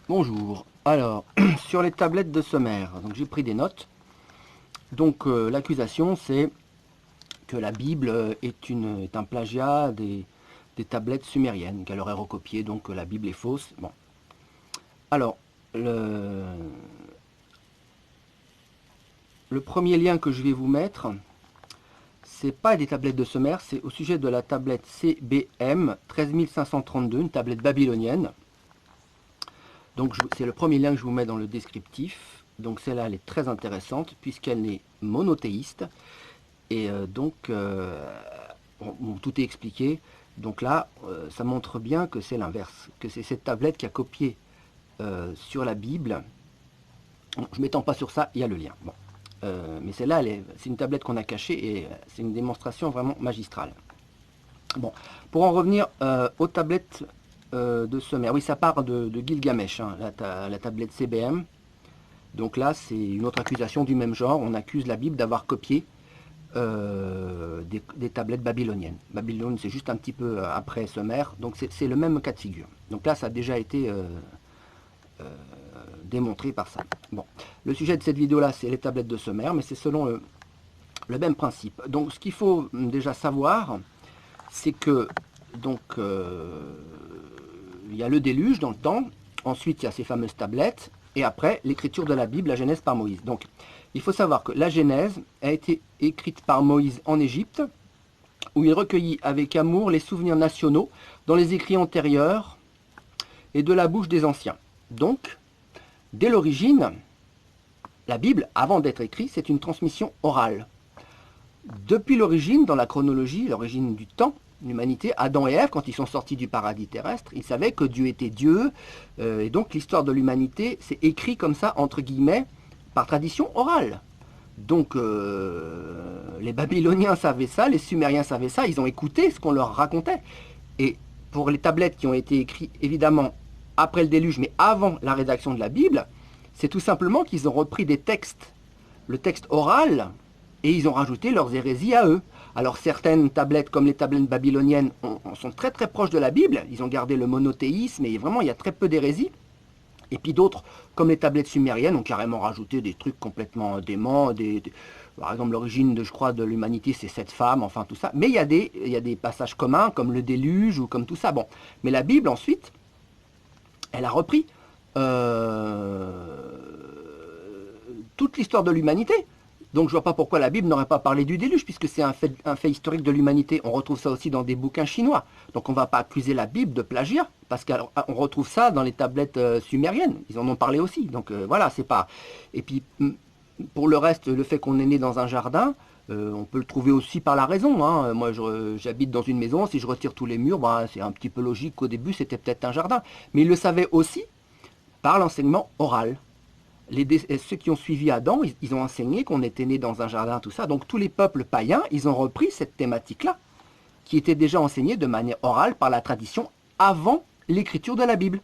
Bonjour. Alors, sur les tablettes de Sumer, donc j'ai pris des notes. Donc l'accusation c'est que la Bible est un plagiat des tablettes sumériennes, qu'elle aurait recopié, donc que la Bible est fausse. Bon. Alors, le premier lien que je vais vous mettre, c'est pas des tablettes de Sumer, c'est au sujet de la tablette CBM 13532, une tablette babylonienne. Donc c'est le premier lien que je vous mets dans le descriptif. Donc celle-là, elle est très intéressante puisqu'elle est monothéiste. Et bon, tout est expliqué. Donc là, ça montre bien que c'est l'inverse, que c'est cette tablette qui a copié sur la Bible. Bon, je ne m'étends pas sur ça, il y a le lien. Bon. Mais celle-là, c'est une tablette qu'on a cachée et c'est une démonstration vraiment magistrale. Bon, pour en revenir aux tablettes de Sumer, oui, ça part de Gilgamesh, hein, la tablette CBM. Donc là, c'est une autre accusation du même genre. On accuse la Bible d'avoir copié des tablettes babyloniennes. Babylone, c'est juste un petit peu après Sumer, donc c'est le même cas de figure. Donc là, ça a déjà été démontré par ça. Bon, le sujet de cette vidéo-là, c'est les tablettes de Sumer, mais c'est selon le même principe. Donc, ce qu'il faut déjà savoir, c'est que donc il y a le déluge dans le temps, ensuite il y a ces fameuses tablettes, et après l'écriture de la Bible, la Genèse par Moïse. Donc il faut savoir que la Genèse a été écrite par Moïse en Égypte, où il recueillit avec amour les souvenirs nationaux dans les écrits antérieurs et de la bouche des anciens. Donc, dès l'origine, la Bible, avant d'être écrite, c'est une transmission orale. Depuis l'origine, dans la chronologie, l'origine du temps, l'humanité, Adam et Ève, quand ils sont sortis du paradis terrestre, ils savaient que Dieu était Dieu, et donc l'histoire de l'humanité, c'est écrit comme ça, entre guillemets, par tradition orale. Donc les Babyloniens savaient ça, les Sumériens savaient ça, ils ont écouté ce qu'on leur racontait. Et pour les tablettes qui ont été écrites, évidemment, après le déluge, mais avant la rédaction de la Bible, c'est tout simplement qu'ils ont repris des textes, le texte oral, et ils ont rajouté leurs hérésies à eux. Alors certaines tablettes, comme les tablettes babyloniennes, sont très très proches de la Bible, ils ont gardé le monothéisme, et vraiment il y a très peu d'hérésies. Et puis d'autres, comme les tablettes sumériennes, ont carrément rajouté des trucs complètement déments, par exemple l'origine, je crois, de l'humanité, c'est 7 femmes, enfin tout ça. Mais il y a des passages communs, comme le déluge, ou comme tout ça. Bon, mais la Bible, ensuite, elle a repris toute l'histoire de l'humanité. Donc je vois pas pourquoi la Bible n'aurait pas parlé du déluge, puisque c'est un fait historique de l'humanité. On retrouve ça aussi dans des bouquins chinois. Donc on ne va pas accuser la Bible de plagiat, parce qu'on retrouve ça dans les tablettes sumériennes. Ils en ont parlé aussi. Donc voilà, c'est pas... Et puis pour le reste, le fait qu'on est né dans un jardin, on peut le trouver aussi par la raison. Hein. Moi j'habite dans une maison, si je retire tous les murs, bah, c'est un petit peu logique qu'au début c'était peut-être un jardin. Mais ils le savaient aussi par l'enseignement oral. Ceux qui ont suivi Adam, ils ont enseigné qu'on était né dans un jardin, tout ça. Donc tous les peuples païens, ils ont repris cette thématique-là, qui était déjà enseignée de manière orale par la tradition avant l'écriture de la Bible.